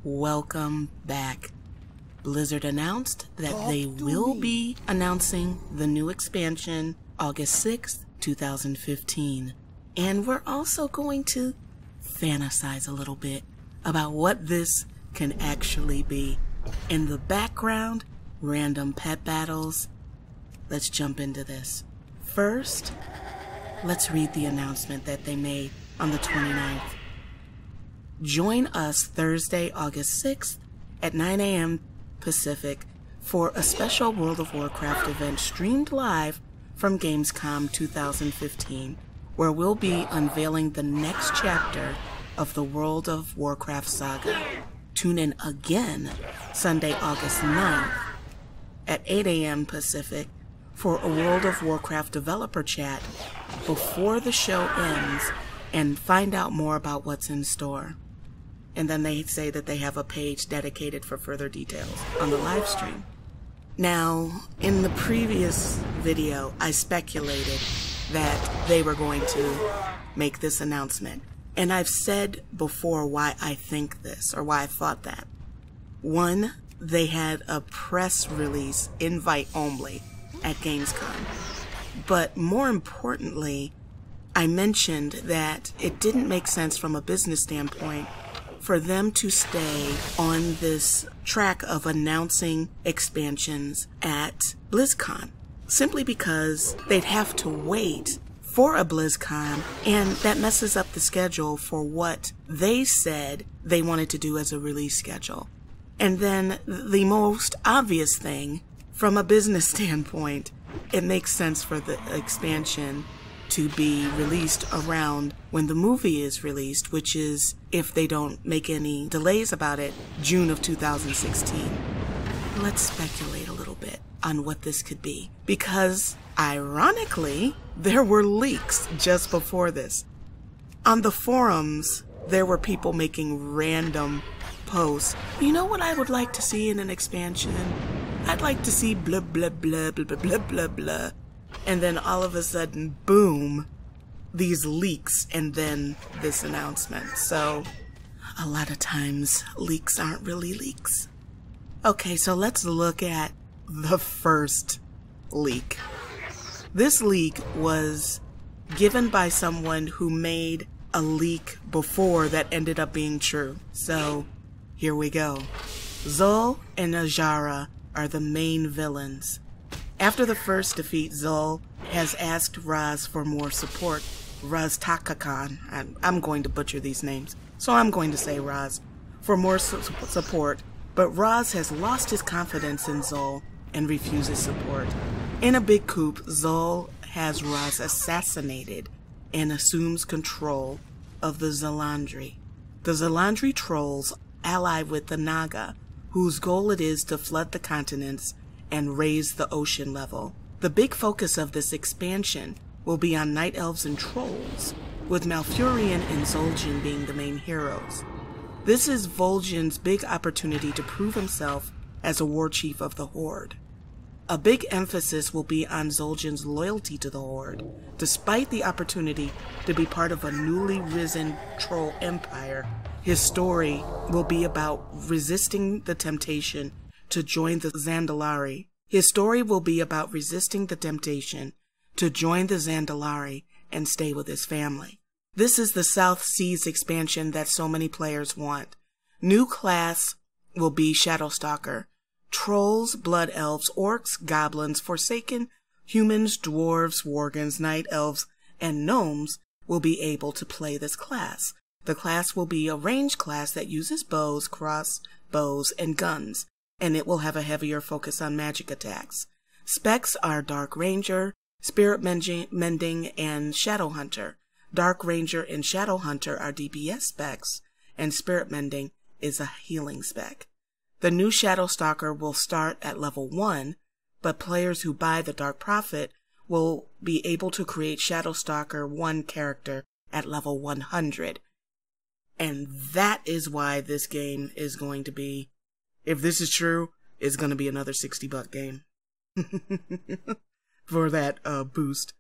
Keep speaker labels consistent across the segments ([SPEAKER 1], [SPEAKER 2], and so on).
[SPEAKER 1] Welcome back. Blizzard announced that they will be announcing the new expansion August 6th, 2015. And we're also going to fantasize a little bit about what this can actually be. In the background, random pet battles. Let's jump into this. First, let's read the announcement that they made on the 29th. Join us Thursday, August 6th at 9 a.m. Pacific for a special World of Warcraft event streamed live from Gamescom 2015, where we'll be unveiling the next chapter of the World of Warcraft saga. Tune in again Sunday, August 9th at 8 a.m. Pacific for a World of Warcraft developer chat before the show ends and find out more about what's in store. And then they say that they have a page dedicated for further details on the live stream. Now, in the previous video, I speculated that they were going to make this announcement. And I've said before why I think this, or why I thought that. One, they had a press release, invite only, at Gamescom. But more importantly, I mentioned that it didn't make sense from a business standpoint for them to stay on this track of announcing expansions at BlizzCon, simply because they'd have to wait for a BlizzCon, and that messes up the schedule for what they said they wanted to do as a release schedule. And then the most obvious thing, from a business standpoint, it makes sense for the expansion to be released around when the movie is released, which is, if they don't make any delays about it, June of 2016. Let's speculate a little bit on what this could be, because ironically, there were leaks just before this. On the forums, there were people making random posts. You know what I would like to see in an expansion? I'd like to see blah blah blah blah blah blah blah blah. And then all of a sudden, boom, these leaks, and then this announcement. So a lot of times leaks aren't really leaks. Okay, so let's look at the first leak. This leak was given by someone who made a leak before that ended up being true. So here we go. Zul and Ajara are the main villains. After the first defeat, Zul has asked Raz for more support. Raz Takakan, I'm going to butcher these names, so I'm going to say Raz, for more support, but Raz has lost his confidence in Zul and refuses support. In a big coup, Zul has Raz assassinated and assumes control of the Zalandri. The Zalandri trolls ally with the Naga, whose goal it is to flood the continents and raise the ocean level. The big focus of this expansion will be on night elves and trolls, with Malfurion and Zul'jin being the main heroes. This is Vol'jin's big opportunity to prove himself as a war chief of the Horde. A big emphasis will be on Zul'jin's loyalty to the Horde, despite the opportunity to be part of a newly risen troll empire. His story will be about resisting the temptation to join the Zandalari. His story will be about resisting the temptation to join the Zandalari and stay with his family. This is the South Seas expansion that so many players want. New class will be Shadowstalker. Trolls, blood elves, orcs, goblins, forsaken, humans, dwarves, worgens, night elves, and gnomes will be able to play this class. The class will be a ranged class that uses bows, crossbows, and guns, and it will have a heavier focus on magic attacks. Specs are Dark Ranger, Spirit Mending, and Shadow Hunter. Dark Ranger and Shadow Hunter are DPS specs, and Spirit Mending is a healing spec. The new Shadowstalker will start at level 1, but players who buy the Dark Prophet will be able to create Shadowstalker 1 character at level 100. And that is why this game is going to be, if this is true, it's going to be another $60 game. For that boost.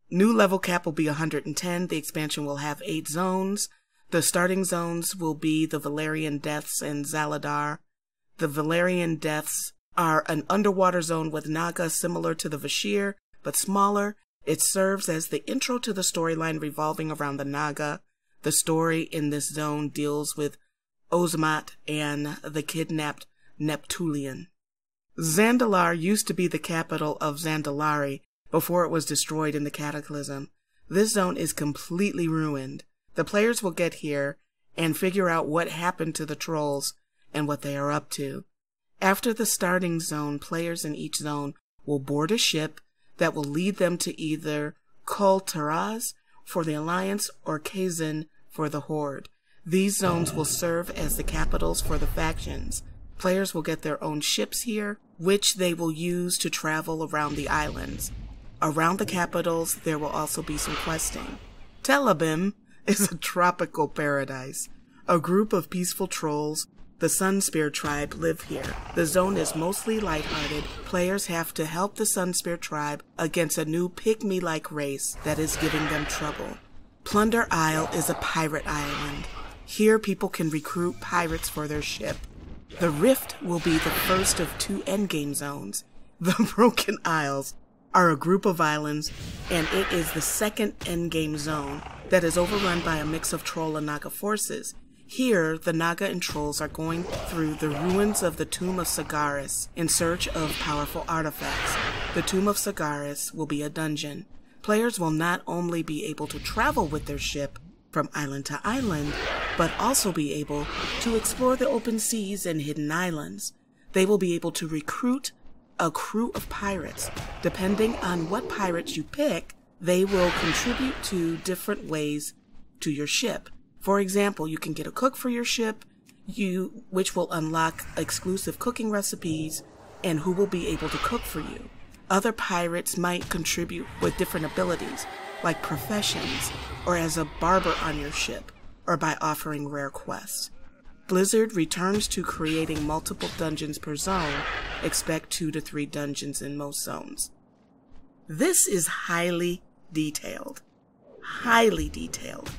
[SPEAKER 1] New level cap will be 110. The expansion will have 8 zones. The starting zones will be the Valerian Depths and Zaladar. The Valerian Depths are an underwater zone with Naga similar to the Vashir, but smaller. It serves as the intro to the storyline revolving around the Naga. The story in this zone deals with Ozmat and the kidnapped Neptulian. Zandalar used to be the capital of Zandalari before it was destroyed in the Cataclysm. This zone is completely ruined. The players will get here and figure out what happened to the trolls and what they are up to. After the starting zone, players in each zone will board a ship that will lead them to either Kul Tiraz for the Alliance or Kazan for the Horde. These zones will serve as the capitals for the factions. Players will get their own ships here, which they will use to travel around the islands. Around the capitals, there will also be some questing. Telebim is a tropical paradise. A group of peaceful trolls, the Sunspear tribe, live here. The zone is mostly lighthearted. Players have to help the Sunspear tribe against a new pygmy-like race that is giving them trouble. Plunder Isle is a pirate island. Here people can recruit pirates for their ship. The Rift will be the first of 2 endgame zones. The Broken Isles are a group of islands, and it is the second endgame zone that is overrun by a mix of troll and Naga forces. Here, the Naga and trolls are going through the ruins of the Tomb of Sagaris in search of powerful artifacts. The Tomb of Sagaris will be a dungeon. Players will not only be able to travel with their ship from island to island, but also be able to explore the open seas and hidden islands. They will be able to recruit a crew of pirates. Depending on what pirates you pick, they will contribute to different ways to your ship. For example, you can get a cook for your ship, which will unlock exclusive cooking recipes and who will be able to cook for you. Other pirates might contribute with different abilities, like professions, or as a barber on your ship, or by offering rare quests. Blizzard returns to creating multiple dungeons per zone. Expect 2 to 3 dungeons in most zones. This is highly detailed. Highly detailed.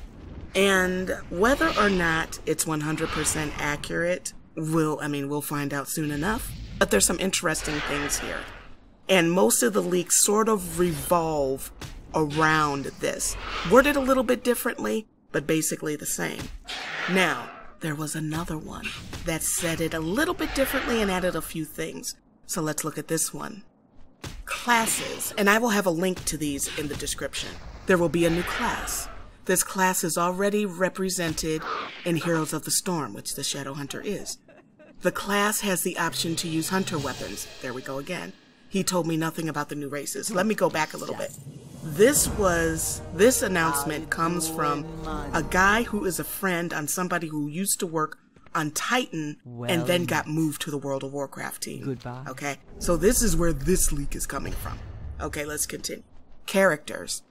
[SPEAKER 1] And whether or not it's 100% accurate, we'll find out soon enough. But there's some interesting things here. And most of the leaks sort of revolve around this. Worded a little bit differently, but basically the same. Now, there was another one that said it a little bit differently and added a few things. So let's look at this one. Classes, and I will have a link to these in the description. There will be a new class. This class is already represented in Heroes of the Storm, which the Shadow Hunter is. The class has the option to use hunter weapons. There we go again. He told me nothing about the new races. Let me go back a little bit. This announcement comes from a guy who is a friend on somebody who used to work on Titan and then got moved to the World of Warcraft team.
[SPEAKER 2] Goodbye.
[SPEAKER 1] Okay, so this is where this leak is coming from. Okay, let's continue. Characters.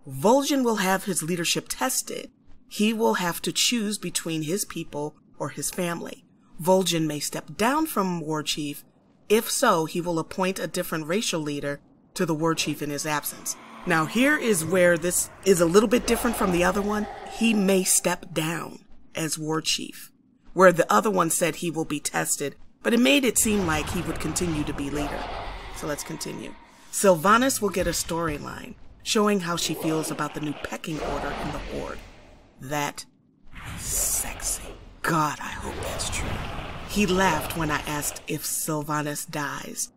[SPEAKER 1] Vol'jin will have his leadership tested. He will have to choose between his people or his family. Vol'jin may step down from War Chief. If so, he will appoint a different racial leader to the War Chief in his absence. Now here is where this is a little bit different from the other one. He may step down as War Chief, where the other one said he will be tested, but it made it seem like he would continue to be leader. So let's continue. Sylvanas will get a storyline, showing how she feels about the new pecking order in the Horde. That is sexy. God, I hope that's true. He laughed when I asked if Sylvanas dies.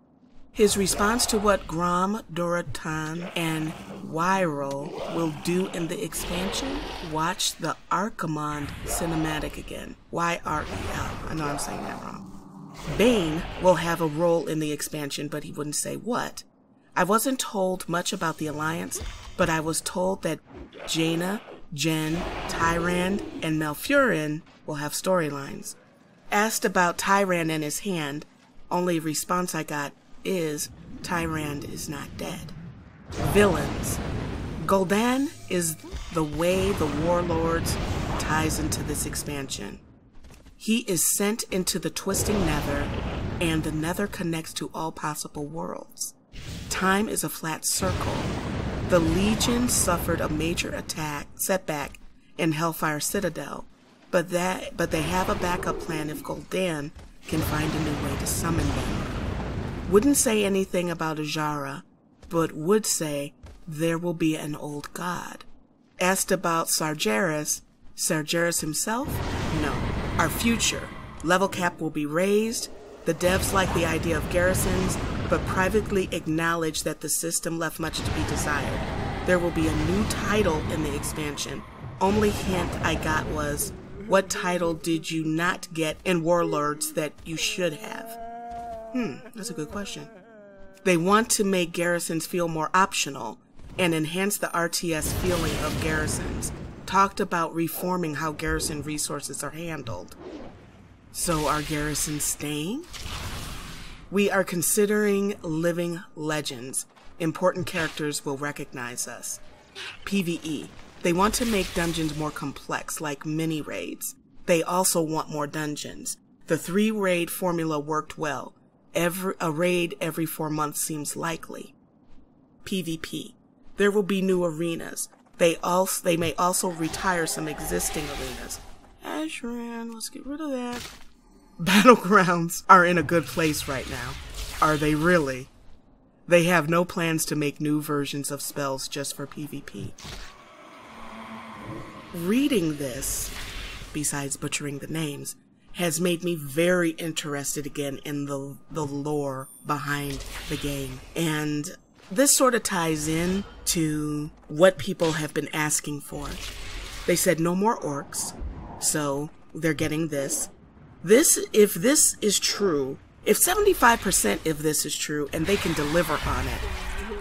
[SPEAKER 1] His response to what Grom, Doratan, and Wyrel will do in the expansion? Watch the Archimonde cinematic again. Y-R-E-L. I know I'm saying that wrong. Bane will have a role in the expansion, but he wouldn't say what. I wasn't told much about the Alliance, but I was told that Jaina, Jen, Tyrande, and Malfurion will have storylines. Asked about Tyrande and his hand, only response I got is Tyrande is not dead. Villains. Gul'dan is the way the Warlords ties into this expansion. He is sent into the Twisting Nether, and the Nether connects to all possible worlds. Time is a flat circle. The Legion suffered a major setback in Hellfire Citadel. but they have a backup plan if Gul'dan can find a new way to summon them. Wouldn't say anything about Azshara, but would say there will be an old god. Asked about Sargeras himself? No. Our future. Level cap will be raised. The devs like the idea of Garrisons, but privately acknowledge that the system left much to be desired. There will be a new title in the expansion. Only hint I got was, what title did you not get in Warlords that you should have? That's a good question. They want to make Garrisons feel more optional and enhance the RTS feeling of Garrisons. Talked about reforming how Garrison resources are handled. So are Garrisons staying? We are considering living legends. Important characters will recognize us. PvE. They want to make dungeons more complex, like mini raids. They also want more dungeons. The 3-raid formula worked well. A raid every 4 months seems likely. PvP. There will be new arenas. They may also retire some existing arenas. Ashran, let's get rid of that. Battlegrounds are in a good place right now. Are they really? They have no plans to make new versions of spells just for PvP. Reading this, besides butchering the names, has made me very interested again in the lore behind the game. And this sort of ties in to what people have been asking for. They said no more orcs, so they're getting this. If this is true, if 75% of this is true and they can deliver on it,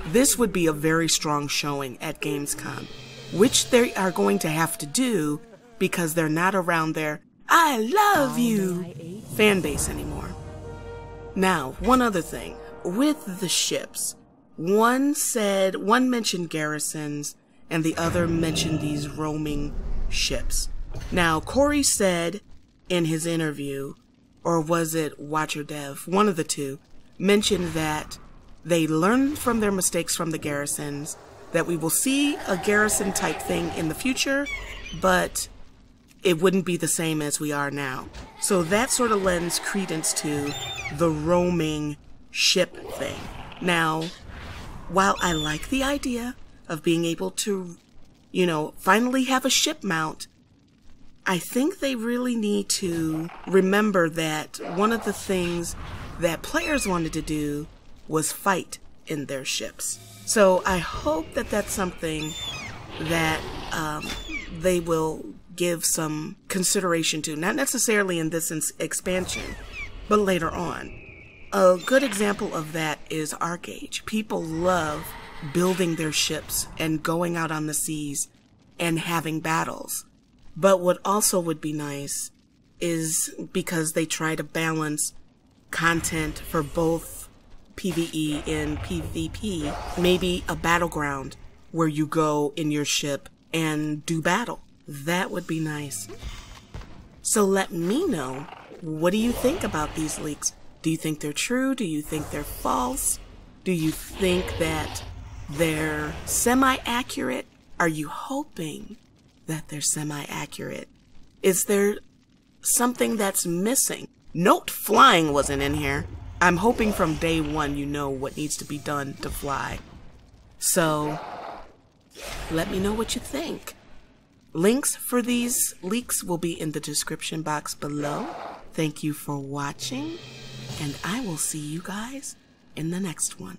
[SPEAKER 1] this would be a very strong showing at Gamescom, which they are going to have to do because they're not around their I love you fan base anymore. Now, one other thing. With the ships, one mentioned Garrisons and the other mentioned these roaming ships. Now, Corey said in his interview, or was it Watcher Dev, one of the two, mentioned that they learned from their mistakes from the Garrisons, that we will see a Garrison type thing in the future, but it wouldn't be the same as we are now. So that sort of lends credence to the roaming ship thing. Now, while I like the idea of being able to, finally have a ship mount, I think they really need to remember that one of the things that players wanted to do was fight in their ships. So I hope that that's something that they will give some consideration to, not necessarily in this expansion, but later on. A good example of that is Arcage. People love building their ships and going out on the seas and having battles. But what also would be nice is, because they try to balance content for both PvE and PvP, maybe a battleground where you go in your ship and do battle. That would be nice. So let me know, what do you think about these leaks? Do you think they're true? Do you think they're false? Do you think that they're semi-accurate? Are you hoping that they're semi-accurate? Is there something that's missing? Note flying wasn't in here. I'm hoping from day one you know what needs to be done to fly. So let me know what you think. Links for these leaks will be in the description box below. Thank you for watching, and I will see you guys in the next one.